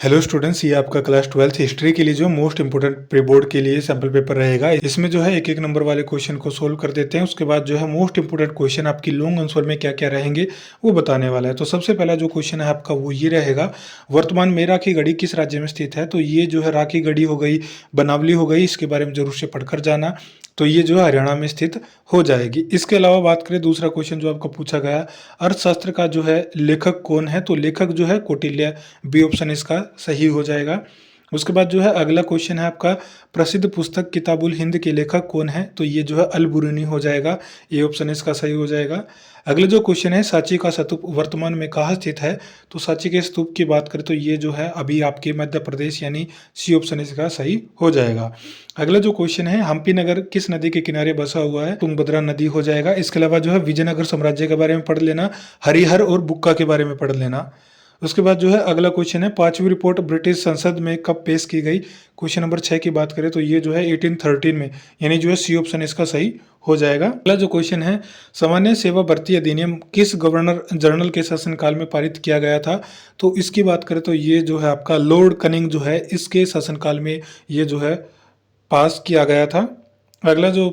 Hello students, ये आपका class 12th history के लिए जो मोस्ट इंपोर्टेंट प्री बोर्ड के लिए सैम्पल पेपर रहेगा। इसमें जो है एक एक नंबर वाले क्वेश्चन को सोल्व कर देते हैं। उसके बाद जो है मोस्ट इंपोर्टेंट क्वेश्चन आपकी लॉन्ग आंसर में क्या क्या रहेंगे वो बताने वाला है। तो सबसे पहला जो क्वेश्चन है आपका वो ये रहेगा, वर्तमान में राखी गढ़ी किस राज्य में स्थित है। तो ये जो है राखी गढ़ी हो गई, बनावली हो गई, इसके बारे में जरूर से पढ़कर जाना। तो ये जो है हरियाणा में स्थित हो जाएगी। इसके अलावा बात करें दूसरा क्वेश्चन जो आपको पूछा गया, अर्थशास्त्र का जो है लेखक कौन है। तो लेखक जो है कौटिल्य, बी ऑप्शन इसका सही हो जाएगा। उसके बाद जो है अगला क्वेश्चन है आपका, प्रसिद्ध पुस्तक किताबुल हिंद के लेखक कौन है। तो ये जो है अल बुरूनी हो जाएगा, ये ऑप्शन इसका सही हो जाएगा। अगला जो क्वेश्चन है, सांची का स्तूप वर्तमान में कहाँ स्थित है। तो सांची के स्तूप की बात करें तो ये जो है अभी आपके मध्य प्रदेश, यानी सी ऑप्शन इसका सही हो जाएगा। अगला जो क्वेश्चन है, हम्पी नगर किस नदी के किनारे बसा हुआ है। तुंगभद्रा नदी हो जाएगा। इसके अलावा जो है विजयनगर साम्राज्य के बारे में पढ़ लेना, हरिहर और बुक्का के बारे में पढ़ लेना। उसके बाद जो है अगला क्वेश्चन है, पांचवी रिपोर्ट ब्रिटिश संसद में कब पेश की गई। क्वेश्चन नंबर 6 की बात करें तो ये जो है 1813 में, यानी जो है सी ऑप्शन इसका सही हो जाएगा। अगला जो क्वेश्चन है, सामान्य सेवा भर्ती अधिनियम किस गवर्नर जनरल के शासनकाल में पारित किया गया था। तो इसकी बात करें तो ये जो है आपका लॉर्ड कनिंग जो है, इसके शासनकाल में ये जो है पास किया गया था। अगला जो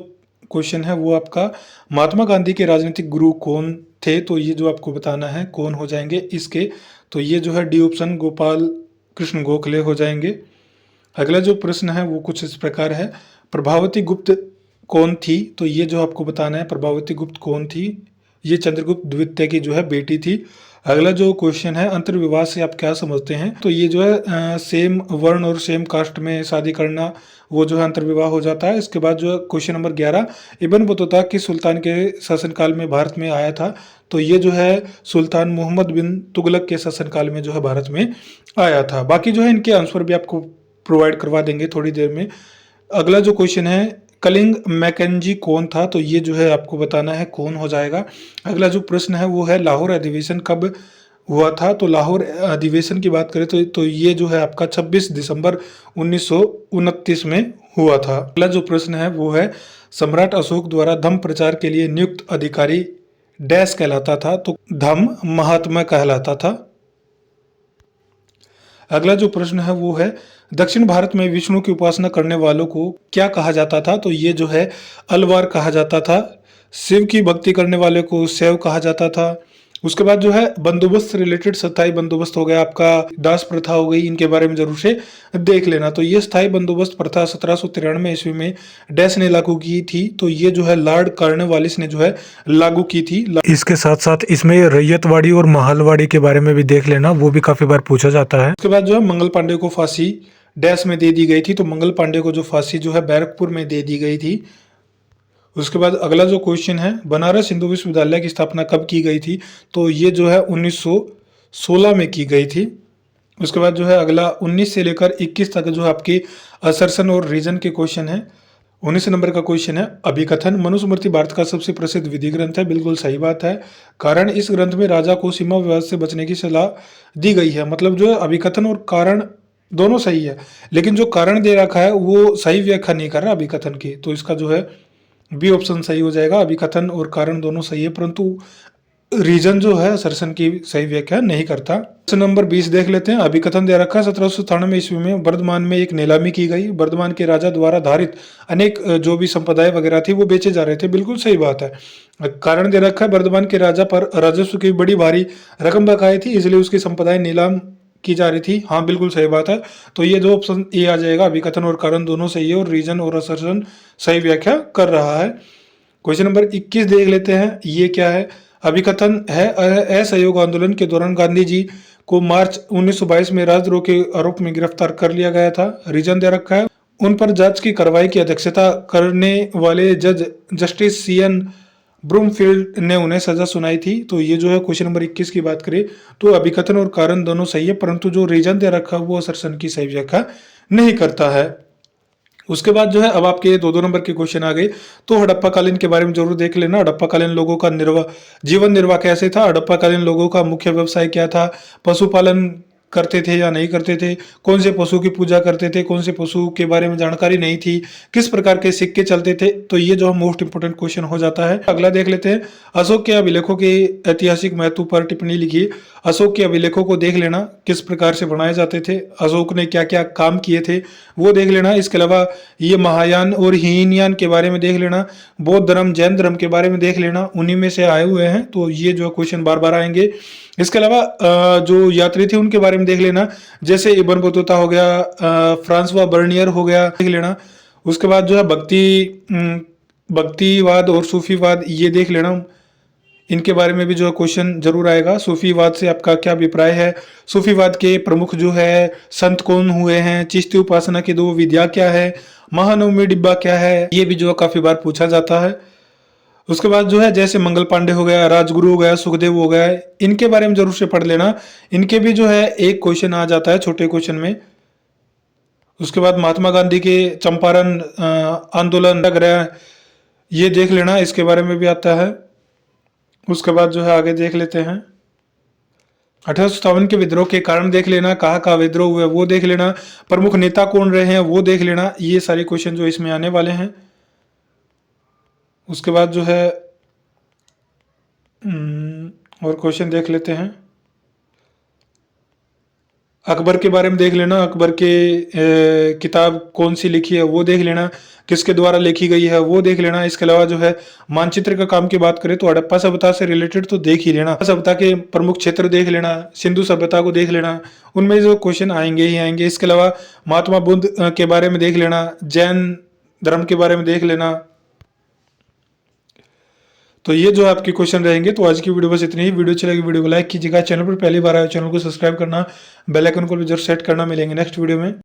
क्वेश्चन है वो आपका, महात्मा गांधी के राजनीतिक गुरु कौन थे। तो ये जो आपको बताना है कौन हो जाएंगे इसके। तो ये जो है डी ऑप्शन गोपाल कृष्ण गोखले हो जाएंगे। अगला जो प्रश्न है वो कुछ इस प्रकार है, प्रभावती गुप्त कौन थी। तो ये जो आपको बताना है प्रभावती गुप्त कौन थी, ये चंद्रगुप्त द्वितीय की जो है बेटी थी। अगला जो क्वेश्चन है, अंतर्विवाह से आप क्या समझते हैं। तो ये जो है सेम वर्ण और सेम कास्ट में शादी करना, वो जो है अंतर्विवाह हो जाता है। इसके बाद जो है क्वेश्चन नंबर 11, इब्न बतूता किस सुल्तान के शासनकाल में भारत में आया था। तो ये जो है सुल्तान मोहम्मद बिन तुगलक के शासनकाल में जो है भारत में आया था। बाकी जो है इनके आंसर भी आपको प्रोवाइड करवा देंगे थोड़ी देर में। अगला जो क्वेश्चन है, कलिंग मैकेंजी कौन था। तो ये जो है आपको बताना है कौन हो जाएगा। अगला जो प्रश्न है वो है, लाहौर अधिवेशन कब हुआ था। तो लाहौर अधिवेशन की बात करें तो ये जो है आपका 26 दिसंबर 1929 में हुआ था। अगला जो प्रश्न है वो है, सम्राट अशोक द्वारा धम्म प्रचार के लिए नियुक्त अधिकारी डैश कहलाता था। तो धम्म महात्मा कहलाता था। अगला जो प्रश्न है वो है, दक्षिण भारत में विष्णु की उपासना करने वालों को क्या कहा जाता था। तो ये जो है अलवार कहा जाता था। शिव की भक्ति करने वाले को शैव कहा जाता था। उसके बाद जो है बंदोबस्त रिलेटेड, स्थायी बंदोबस्त हो गया आपका, दास प्रथा हो गई, इनके बारे में जरूर से देख लेना। तो ये स्थायी बंदोबस्त प्रथा 1793 ईस्वी में डैश ने लागू की थी। तो ये जो है लॉर्ड कॉर्नवालिस ने जो है लागू की थी। इसके साथ साथ इसमें रैयतवाड़ी और महलवाड़ी के बारे में भी देख लेना, वो भी काफी बार पूछा जाता है। उसके बाद जो है मंगल पांडे को फांसी डैश में दे दी गई थी। तो मंगल पांडे को जो फांसी जो है बैरकपुर में दे दी गई थी। उसके बाद अगला जो क्वेश्चन है, बनारस हिंदू विश्वविद्यालय की स्थापना कब की गई थी। तो ये जो है 1916 में की गई थी। उसके बाद जो है अगला 19 से लेकर 21 तक जो है आपकी असर्शन और रीजन के क्वेश्चन है। 19 नंबर का क्वेश्चन है, अभिकथन मनुस्मृति भारत का सबसे प्रसिद्ध विधि ग्रंथ है। बिल्कुल सही बात है, कारण इस ग्रंथ में राजा को सीमा विवाद से बचने की सलाह दी गई है। मतलब जो है अभिकथन और कारण दोनों सही है, लेकिन जो कारण दे रखा है वो सही व्याख्या नहीं कर रहा अभिकथन की। तो इसका जो है बी ऑप्शन सही हो जाएगा। अभिकथन और कारण दोनों सही है, परंतु रीजन जो है असर्शन की सही व्याख्या नहीं करता। प्रश्न नंबर 20 देख लेते हैं। अभिकथन दे रखा है, 1797 ईस्वी में बर्धमान में एक नीलामी की गई। बर्धमान के राजा द्वारा धारित अनेक जो भी संपदाएं वगैरह थी वो बेचे जा रहे थे। बिल्कुल सही बात है। कारण दे रखा है, बर्धमान के राजा पर राजस्व की बड़ी भारी रकम बकाई थी, इसलिए उसकी संपदाएं नीलाम की जा रही थी। हाँ बिल्कुल सही बात है। तो ये जो ऑप्शन ए आ जाएगा, अभिकथन और कारण दोनों सही है और रीजन और असर्शन सही व्याख्या कर रहा है। क्वेश्चन नंबर 21 देख लेते हैं, ये क्या है। अभिकथन है, असहयोग आंदोलन के दौरान गांधी जी को मार्च 1922 में राजद्रोह के आरोप में गिरफ्तार कर लिया गया था। रीजन दे रखा है, उन पर जांच की कार्रवाई की अध्यक्षता करने वाले जज जस्टिस CN ब्रूमफील्ड ने उन्हें सजा सुनाई थी। तो ये जो है क्वेश्चन नंबर 21 की बात करें तो अभिकथन और कारण दोनों सही है, परंतु जो रीजन दे रखा है वो असर्शन की सही व्याख्या नहीं करता है। उसके बाद जो है अब आपके 2-2 नंबर के क्वेश्चन आ गए। तो हड़प्पा कालीन के बारे में जरूर देख लेना। हड़प्पा कालीन लोगों का जीवन निर्वाह कैसे था। हड़प्पा कालीन लोगों का मुख्य व्यवसाय क्या था। पशुपालन करते थे या नहीं करते थे, कौन से पशु की पूजा करते थे, कौन से पशु के बारे में जानकारी नहीं थी, किस प्रकार के सिक्के चलते थे। तो ये जो मोस्ट इंपोर्टेंट क्वेश्चन हो जाता है। अगला देख लेते हैं, अशोक के अभिलेखों के ऐतिहासिक महत्व पर टिप्पणी लिखिए। अशोक के अभिलेखों को देख लेना, किस प्रकार से बनाए जाते थे, अशोक ने क्या क्या काम किए थे वो देख लेना। इसके अलावा ये महायान और हीनयान के बारे में देख लेना, बौद्ध धर्म जैन धर्म के बारे में देख लेना, उन्हीं में से आए हुए हैं, तो ये जो क्वेश्चन बार बार आएंगे। इसके अलावा जो यात्री थे उनके बारे में देख लेना, जैसे इब्न बतूता हो गया, फ्रांसवा बर्नियर हो गया, देख लेना। उसके बाद जो है भक्तिवाद और सूफीवाद ये देख लेना, इनके बारे में भी जो है क्वेश्चन जरूर आएगा। सूफीवाद से आपका क्या अभिप्राय है, सूफीवाद के प्रमुख जो है संत कौन हुए हैं, चिश्ती उपासना की 2 विधियां क्या है, महानवमी डिब्बा क्या है, ये भी जो है काफी बार पूछा जाता है। उसके बाद जो है जैसे मंगल पांडे हो गया, राजगुरु हो गया, सुखदेव हो गया, इनके बारे में जरूर से पढ़ लेना, इनके भी जो है एक क्वेश्चन आ जाता है छोटे क्वेश्चन में। उसके बाद महात्मा गांधी के चंपारण आंदोलन सत्याग्रह ये देख लेना, इसके बारे में भी आता है। उसके बाद जो है आगे देख लेते हैं, 1857 के विद्रोह के कारण देख लेना, कहाँ कहाँ विद्रोह हुए वो देख लेना, प्रमुख नेता कौन रहे हैं वो देख लेना। ये सारे क्वेश्चन जो इसमें आने वाले हैं। उसके बाद जो है और क्वेश्चन देख लेते हैं, अकबर के बारे में देख लेना, अकबर के किताब कौन सी लिखी है वो देख लेना, किसके द्वारा लिखी गई है वो देख लेना। इसके अलावा जो है मानचित्र का काम की बात करें तो हड़प्पा सभ्यता से रिलेटेड तो देख ही लेना, सभ्यता के प्रमुख क्षेत्र देख लेना, सिंधु सभ्यता को देख लेना, उनमें जो क्वेश्चन आएंगे ही आएंगे। इसके अलावा महात्मा बुद्ध के बारे में देख लेना, जैन धर्म के बारे में देख लेना। तो ये जो आपके क्वेश्चन रहेंगे। तो आज की वीडियो बस इतनी ही। वीडियो अच्छी लगी वीडियो को लाइक कीजिएगा, चैनल पर पहली बार आए चैनल को सब्सक्राइब करना, बेल आइकन को भी जरूर सेट करना। मिलेंगे नेक्स्ट वीडियो में।